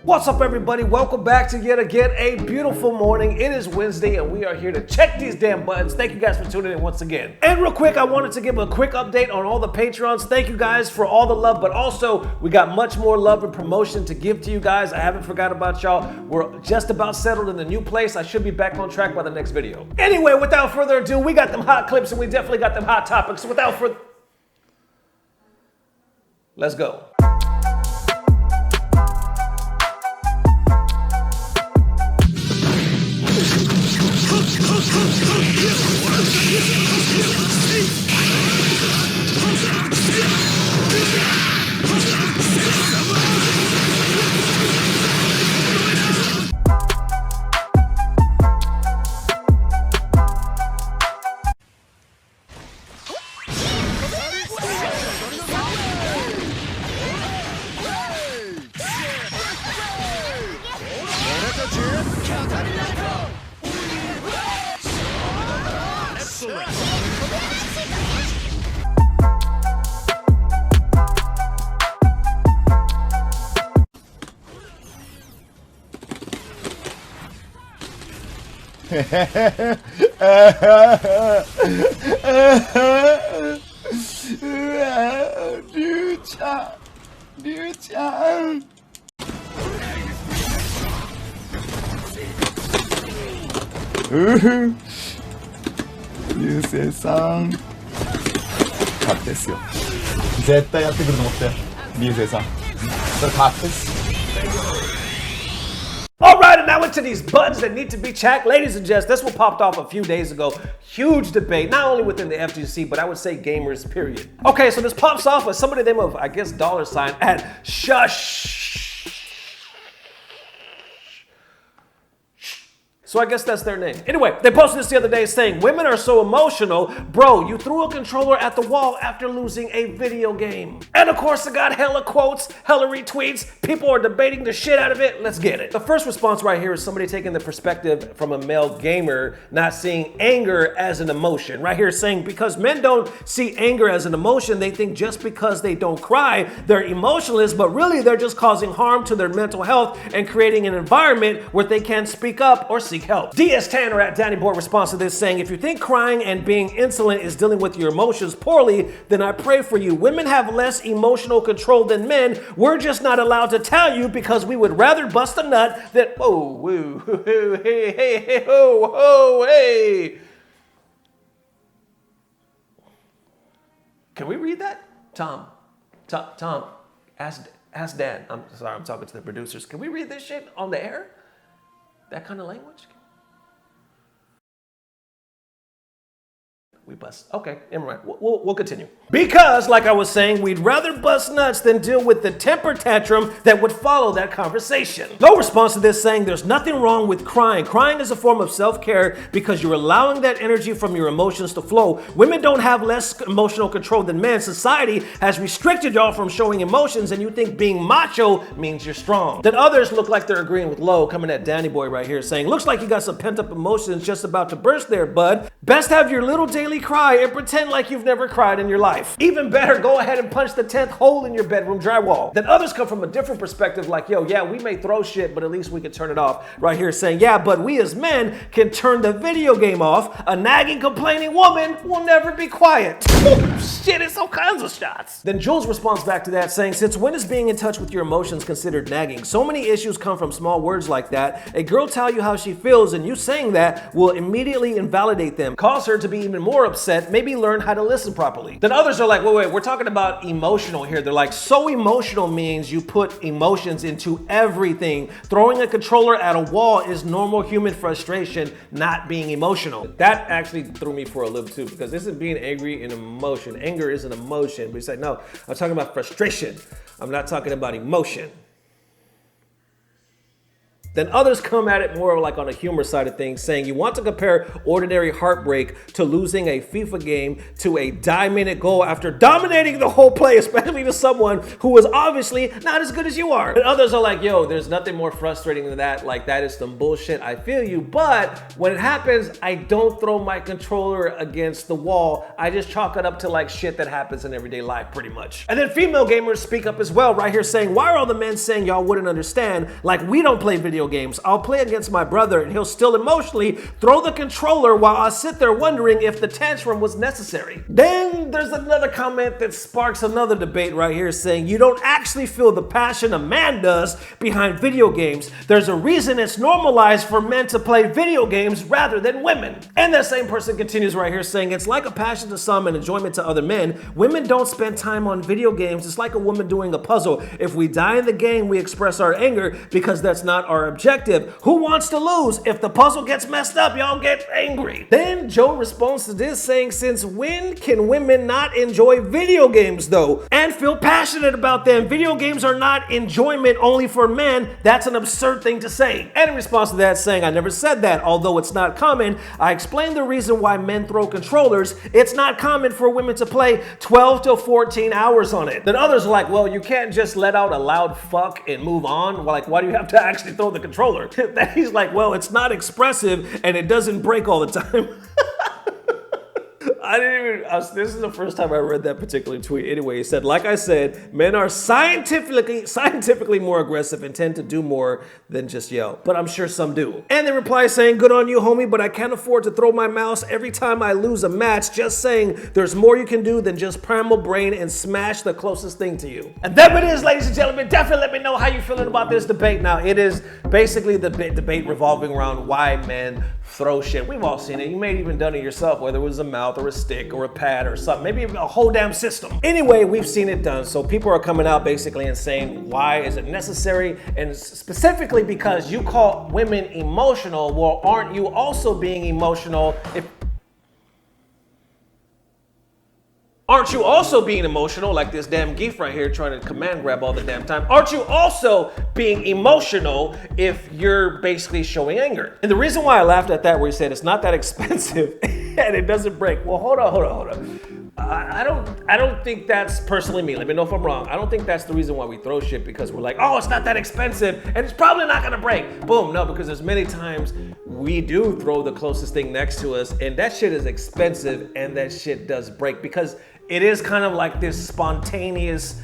What's up, everybody? Welcome back to yet again a beautiful morning. It is Wednesday and we are here to check these damn buttons. Thank you guys for tuning in once again. And real quick, I wanted to give a quick update on all the Patreons. Thank you guys for all the love, but also we got much more love and promotion to give to you guys. I haven't forgot about y'all. We're just about settled in the new place. I should be back on track by the next video. Anyway, without further ado, we got them hot clips and we definitely got them hot topics. So without further... Let's go. Ryuchan. Ryusei-san. 勝ですよ。絶対やってくると思って。Ryusei-san. それ勝です。All right, and now into these buttons that need to be checked. Ladies and gents, this one popped off a few days ago. Huge debate, not only within the FGC, but I would say gamers, period. Okay, so this pops off with somebody name of, I guess, $ at Shush. So I guess that's their name. Anyway, they posted this the other day saying, women are so emotional. Bro, you threw a controller at the wall after losing a video game. And of course, it got hella quotes, hella retweets. People are debating the shit out of it. Let's get it. The first response right here is somebody taking the perspective from a male gamer, not seeing anger as an emotion. Right here saying, because men don't see anger as an emotion, they think just because they don't cry, they're emotionless, but really they're just causing harm to their mental health and creating an environment where they can't speak up or seek help. DS Tanner at Danny Boy responds to this saying, if you think crying and being insolent is dealing with your emotions poorly, then I pray for you. Women have less emotional control than men. We're just not allowed to tell you because we would rather bust a nut than, oh, woo, hey, hey, hey, oh, oh, hey. Can we read that? Tom, ask Dan. I'm sorry, I'm talking to the producers. Can we read this shit on the air? That kind of language? We bust. Okay, never mind. We'll continue. Because, like I was saying, we'd rather bust nuts than deal with the temper tantrum that would follow that conversation. No response to this saying there's nothing wrong with crying. Crying is a form of self-care because you're allowing that energy from your emotions to flow. Women don't have less emotional control than men. Society has restricted y'all from showing emotions and you think being macho means you're strong. Then others look like they're agreeing with Low, coming at Danny Boy right here saying, looks like you got some pent-up emotions just about to burst there, bud. Best have your little daily cry and pretend like you've never cried in your life. Even better, go ahead and punch the 10th hole in your bedroom drywall. Then others come from a different perspective like, yo, yeah, we may throw shit, but at least we can turn it off. Right here saying, yeah, but we as men can turn the video game off. A nagging, complaining woman will never be quiet. Shit, it's all kinds of shots. Then Jules responds back to that saying, since when is being in touch with your emotions considered nagging? So many issues come from small words like that. A girl tell you how she feels and you saying that will immediately invalidate them, cause her to be even more upset, maybe learn how to listen properly. Then others are like, wait, we're talking about emotional here. They're like, so emotional means you put emotions into everything. Throwing a controller at a wall is normal human frustration, not being emotional. That actually threw me for a loop too, because this is being angry and emotion. Anger is an emotion, but he's like, no, I'm talking about frustration. I'm not talking about emotion. Then others come at it more like on a humor side of things, saying you want to compare ordinary heartbreak to losing a FIFA game to a die-minute goal after dominating the whole play, especially to someone who was obviously not as good as you are. And others are like, yo, there's nothing more frustrating than that. Like, that is some bullshit. I feel you. But when it happens, I don't throw my controller against the wall. I just chalk it up to like shit that happens in everyday life, pretty much. And then female gamers speak up as well, right here saying, why are all the men saying y'all wouldn't understand? Like, we don't play video games. I'll play against my brother and he'll still emotionally throw the controller while I sit there wondering if the tantrum was necessary. Then there's another comment that sparks another debate right here saying you don't actually feel the passion a man does behind video games. There's a reason it's normalized for men to play video games rather than women. And that same person continues right here saying it's like a passion to some and enjoyment to other men. Women don't spend time on video games. It's like a woman doing a puzzle. If we die in the game, we express our anger because that's not our objective. Who wants to lose? If the puzzle gets messed up, y'all get angry. Then Joe responds to this saying, since when can women not enjoy video games though and feel passionate about them? Video games are not enjoyment only for men. That's an absurd thing to say. And in response to that saying, I never said that. Although it's not common, I explained the reason why men throw controllers. It's not common for women to play 12 to 14 hours on it. Then others are like, well, you can't just let out a loud fuck and move on. Like, why do you have to actually throw the controller? Then he's like, well, it's not expressive and it doesn't break all the time. This is the first time I read that particular tweet. Anyway, he said, like I said, men are scientifically more aggressive and tend to do more than just yell. But I'm sure some do. And they reply saying, good on you, homie, but I can't afford to throw my mouse every time I lose a match. Just saying, there's more you can do than just primal brain and smash the closest thing to you. And there it is, ladies and gentlemen. Definitely let me know how you're feeling about this debate. Now, it is basically the debate revolving around why men throw shit. We've all seen it. You may have even done it yourself, whether it was a mouth or a stick or a pad or something, maybe even a whole damn system. Anyway, we've seen it done. So people are coming out basically and saying, why is it necessary? And specifically because you call women emotional. Well, aren't you also being emotional Aren't you also being emotional like this damn geef right here trying to command grab all the damn time? Aren't you also being emotional if you're basically showing anger? And the reason why I laughed at that where he said it's not that expensive and it doesn't break. Well, hold on. I don't think that's personally me. Let me know if I'm wrong. I don't think that's the reason why we throw shit, because we're like, oh, it's not that expensive and it's probably not gonna break. Boom, no, because there's many times we do throw the closest thing next to us and that shit is expensive and that shit does break, because it is kind of like this spontaneous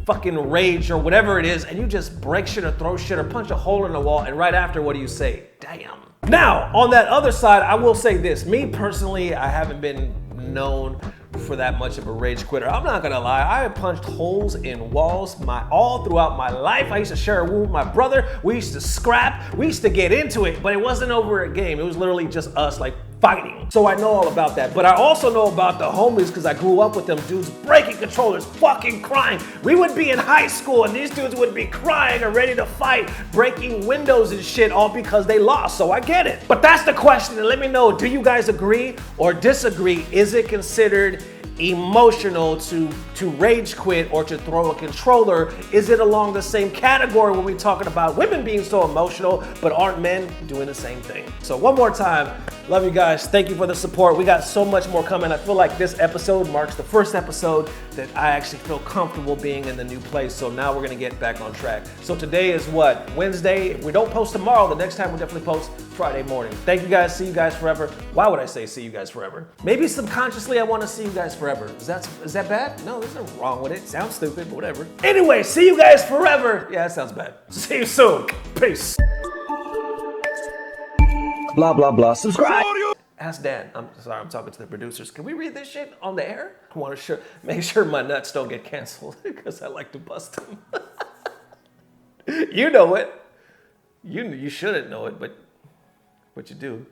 fucking rage or whatever it is, and you just break shit or throw shit or punch a hole in the wall, and right after, what do you say? Damn. Now, on that other side, I will say this. Me personally, I haven't been known for that much of a rage quitter. I'm not gonna lie, I have punched holes in walls all throughout my life. I used to share a room with my brother. We used to scrap. We used to get into it, but it wasn't over a game. It was literally just us like fighting. So I know all about that. But I also know about the homies because I grew up with them dudes breaking controllers, fucking crying. We would be in high school and these dudes would be crying or ready to fight, breaking windows and shit, all because they lost. So I get it. But that's the question, and let me know, do you guys agree or disagree? Is it considered emotional to rage quit or to throw a controller? Is it along the same category when we're talking about women being so emotional, but aren't men doing the same thing? So one more time, love you guys. Thank you for the support. We got so much more coming. I feel like this episode marks the first episode that I actually feel comfortable being in the new place. So now we're gonna get back on track. So today is what? Wednesday. If we don't post tomorrow, the next time we'll definitely post Friday morning. Thank you guys. See you guys forever. Why would I say see you guys forever? Maybe subconsciously I want to see you guys forever. Is that bad? No, there's nothing wrong with it. Sounds stupid, but whatever. Anyway, see you guys forever. Yeah, that sounds bad. See you soon. Peace. Blah, blah, blah. Subscribe. Ask Dan. I'm sorry, I'm talking to the producers. Can we read this shit on the air? I want to make sure my nuts don't get canceled because I like to bust them. You know it. You shouldn't know it, but you do.